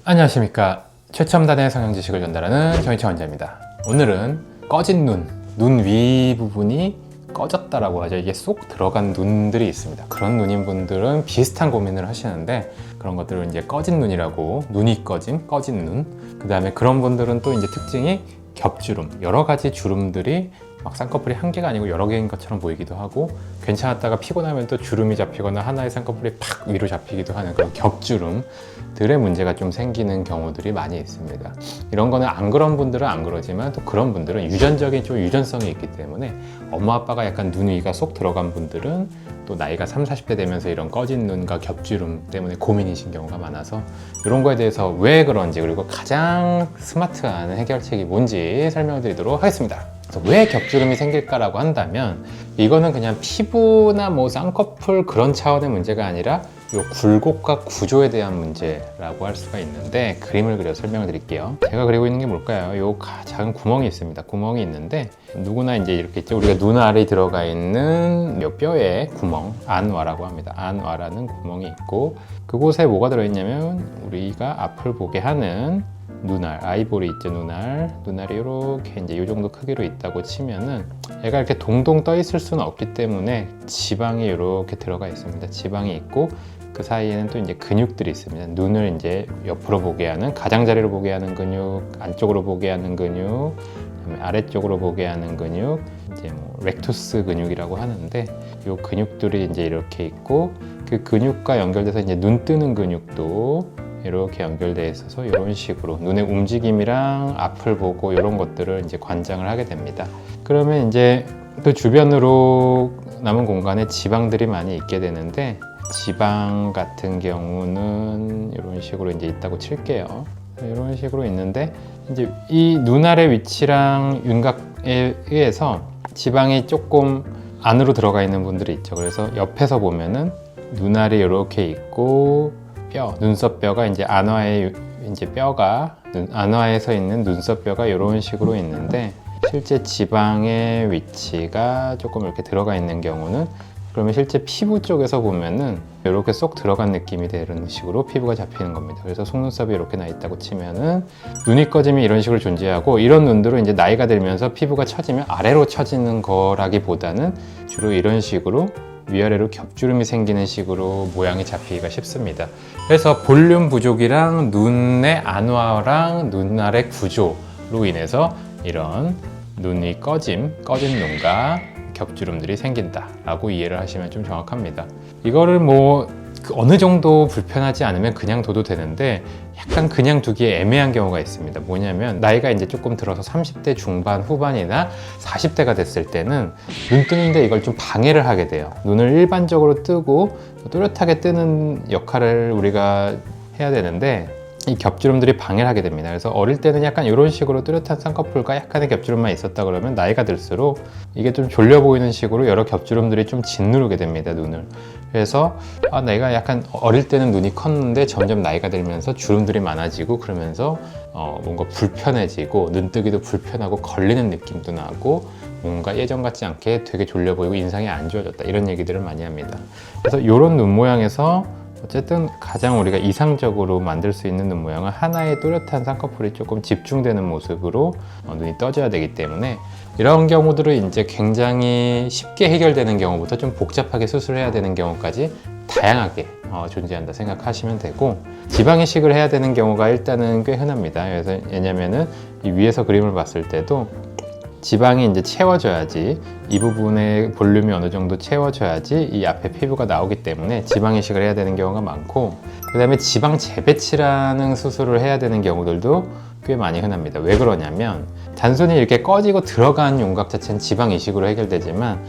안녕하십니까. 최첨단의 성형 지식을 전달하는 정희철 원장입니다. 오늘은 꺼진 눈 위 부분이 꺼졌다라고 하죠. 이게 쏙 들어간 눈들이 있습니다. 그런 눈인 분들은 비슷한 고민을 하시는데 그런 것들을 이제 꺼진 눈이라고, 눈이 꺼진 눈. 그 다음에 그런 분들은 또 이제 특징이 겹주름, 여러 가지 주름들이 막 쌍꺼풀이 한 개가 아니고 여러 개인 것처럼 보이기도 하고, 괜찮았다가 피곤하면 또 주름이 잡히거나 하나의 쌍꺼풀이 팍 위로 잡히기도 하는 그런 겹주름들의 문제가 좀 생기는 경우들이 많이 있습니다. 이런 거는 안 그런 분들은 안 그러지만 또 그런 분들은 유전적인 좀 유전성이 있기 때문에 엄마 아빠가 약간 눈 위가 쏙 들어간 분들은 또 나이가 30, 40대 되면서 이런 꺼진 눈과 겹주름 때문에 고민이신 경우가 많아서 이런 거에 대해서 왜 그런지, 그리고 가장 스마트한 해결책이 뭔지 설명을 드리도록 하겠습니다. 왜 겹주름이 생길까라고 한다면, 이거는 그냥 피부나 뭐 쌍꺼풀 그런 차원의 문제가 아니라 요 굴곡과 구조에 대한 문제라고 할 수가 있는데, 그림을 그려 설명을 드릴게요. 제가 그리고 있는 게 뭘까요? 요 작은 구멍이 있습니다. 구멍이 있는데 누구나 이제 이렇게 있죠. 우리가 눈 알이 들어가 있는 요 뼈의 구멍, 안와라고 합니다. 안와라는 구멍이 있고, 그곳에 뭐가 들어있냐면 우리가 앞을 보게 하는 눈알, 아이보리 있죠. 눈알이 이렇게 이제 이 정도 크기로 있다고 치면은, 얘가 이렇게 동동 떠 있을 수는 없기 때문에 지방이 이렇게 들어가 있습니다. 지방이 있고, 그 사이에는 또 이제 근육들이 있습니다. 눈을 이제 옆으로 보게 하는, 가장자리로 보게 하는 근육, 안쪽으로 보게 하는 근육, 그다음에 아래쪽으로 보게 하는 근육, 이제 뭐 렉투스 근육이라고 하는데, 이 근육들이 이제 이렇게 있고, 그 근육과 연결돼서 이제 눈 뜨는 근육도 이렇게 연결되어 있어서 이런 식으로 눈의 움직임이랑 앞을 보고 이런 것들을 이제 관장을 하게 됩니다. 그러면 이제 그 주변으로 남은 공간에 지방들이 많이 있게 되는데, 지방 같은 경우는 이런 식으로 이제 있다고 칠게요. 이런 식으로 있는데, 이제 이 눈알의 위치랑 윤곽에 의해서 지방이 조금 안으로 들어가 있는 분들이 있죠. 그래서 옆에서 보면은 눈알이 이렇게 있고, 눈썹뼈가 이제 안와에 이제 뼈가 안와에서 있는 눈썹뼈가 이런 식으로 있는데, 실제 지방의 위치가 조금 이렇게 들어가 있는 경우는, 그러면 실제 피부 쪽에서 보면은 이렇게 쏙 들어간 느낌이 되는 식으로 피부가 잡히는 겁니다. 그래서 속눈썹이 이렇게 나 있다고 치면은 눈이 꺼짐이 이런 식으로 존재하고, 이런 눈들은 이제 나이가 들면서 피부가 처지면 아래로 처지는 거라기보다는 주로 이런 식으로 위아래로 겹주름이 생기는 식으로 모양이 잡히기가 쉽습니다. 그래서 볼륨 부족이랑 눈의 안와랑 눈알의 구조로 인해서 이런 눈이 꺼진 눈과 겹주름들이 생긴다라고 이해를 하시면 좀 정확합니다. 이거를 뭐 어느 정도 불편하지 않으면 그냥 둬도 되는데, 약간 그냥 두기에 애매한 경우가 있습니다. 뭐냐면 나이가 이제 조금 들어서 30대 중반 후반이나 40대가 됐을 때는 눈 뜨는데 이걸 좀 방해를 하게 돼요. 눈을 일반적으로 뜨고 또렷하게 뜨는 역할을 우리가 해야 되는데, 이 겹주름들이 방해를 하게 됩니다. 그래서 어릴 때는 약간 이런 식으로 뚜렷한 쌍꺼풀과 약간의 겹주름만 있었다 그러면, 나이가 들수록 이게 좀 졸려 보이는 식으로 여러 겹주름들이 좀 짓누르게 됩니다, 눈을. 그래서 내가 약간 어릴 때는 눈이 컸는데 점점 나이가 들면서 주름들이 많아지고, 그러면서 뭔가 불편해지고, 눈뜨기도 불편하고 걸리는 느낌도 나고, 뭔가 예전 같지 않게 되게 졸려 보이고 인상이 안 좋아졌다, 이런 얘기들을 많이 합니다. 그래서 이런 눈 모양에서 어쨌든 가장 우리가 이상적으로 만들 수 있는 눈 모양은 하나의 또렷한 쌍꺼풀이 조금 집중되는 모습으로 눈이 떠져야 되기 때문에, 이런 경우들은 이제 굉장히 쉽게 해결되는 경우부터 좀 복잡하게 수술해야 되는 경우까지 다양하게 존재한다 생각하시면 되고, 지방 이식을 해야 되는 경우가 일단은 꽤 흔합니다. 그래서 왜냐면은 이 위에서 그림을 봤을 때도 지방이 이제 채워져야지, 이 부분의 볼륨이 어느 정도 채워져야지 이 앞에 피부가 나오기 때문에 지방 이식을 해야 되는 경우가 많고, 그 다음에 지방 재배치라는 수술을 해야 되는 경우들도 꽤 많이 흔합니다. 왜 그러냐면, 단순히 이렇게 꺼지고 들어간 윤곽 자체는 지방 이식으로 해결되지만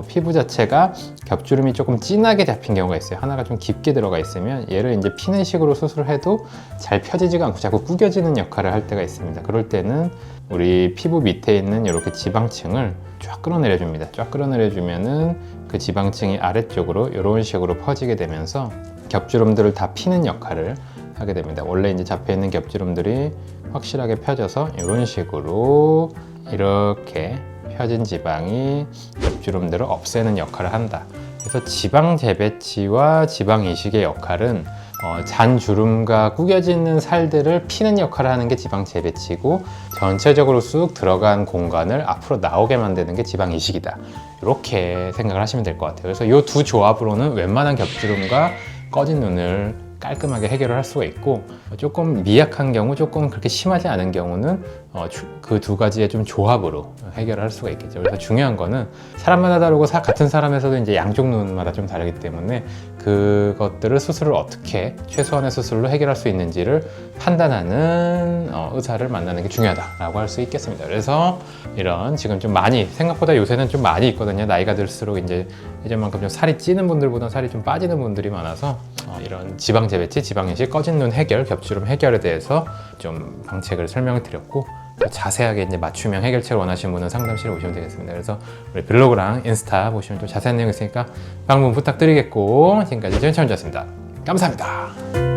피부 자체가 겹주름이 조금 진하게 잡힌 경우가 있어요. 하나가 좀 깊게 들어가 있으면 얘를 이제 피는 식으로 수술을 해도 잘 펴지지가 않고 자꾸 구겨지는 역할을 할 때가 있습니다. 그럴 때는 우리 피부 밑에 있는 이렇게 지방층을 쫙 끌어내려 줍니다. 쫙 끌어내려 주면은 그 지방층이 아래쪽으로 이런 식으로 퍼지게 되면서 겹주름들을 다 피는 역할을 하게 됩니다. 원래 이제 잡혀 있는 겹주름들이 확실하게 펴져서 이런 식으로 이렇게 펴진 지방이 겹주름들을 없애는 역할을 한다. 그래서 지방 재배치와 지방 이식의 역할은 잔주름과 구겨지는 살들을 피는 역할을 하는 게 지방 재배치고 전체적으로 쑥 들어간 공간을 앞으로 나오게 만드는 게 지방 이식이다. 이렇게 생각을 하시면 될 것 같아요. 그래서 이 두 조합으로는 웬만한 겹주름과 꺼진 눈을 깔끔하게 해결을 할 수가 있고, 조금 미약한 경우, 조금 그렇게 심하지 않은 경우는 그 두 가지의 좀 조합으로 해결을 할 수가 있겠죠. 그래서 중요한 거는 사람마다 다르고 같은 사람에서도 이제 양쪽 눈마다 좀 다르기 때문에 그것들을 수술을 어떻게 최소한의 수술로 해결할 수 있는지를 판단하는 의사를 만나는 게 중요하다라고 할 수 있겠습니다. 그래서 이런 지금 좀 많이, 생각보다 요새는 좀 많이 있거든요. 나이가 들수록 이제 예전만큼 좀 살이 찌는 분들보다 살이 좀 빠지는 분들이 많아서 이런 지방 재배치, 지방 이식, 꺼진 눈 해결, 겹주름 해결에 대해서 좀 방책을 설명을 드렸고, 더 자세하게 이제 맞춤형 해결책을 원하시는 분은 상담실에 오시면 되겠습니다. 그래서 우리 블로그랑 인스타 보시면 좀 자세한 내용 있으니까 방문 부탁드리겠고, 지금까지 전현철이었습니다. 감사합니다.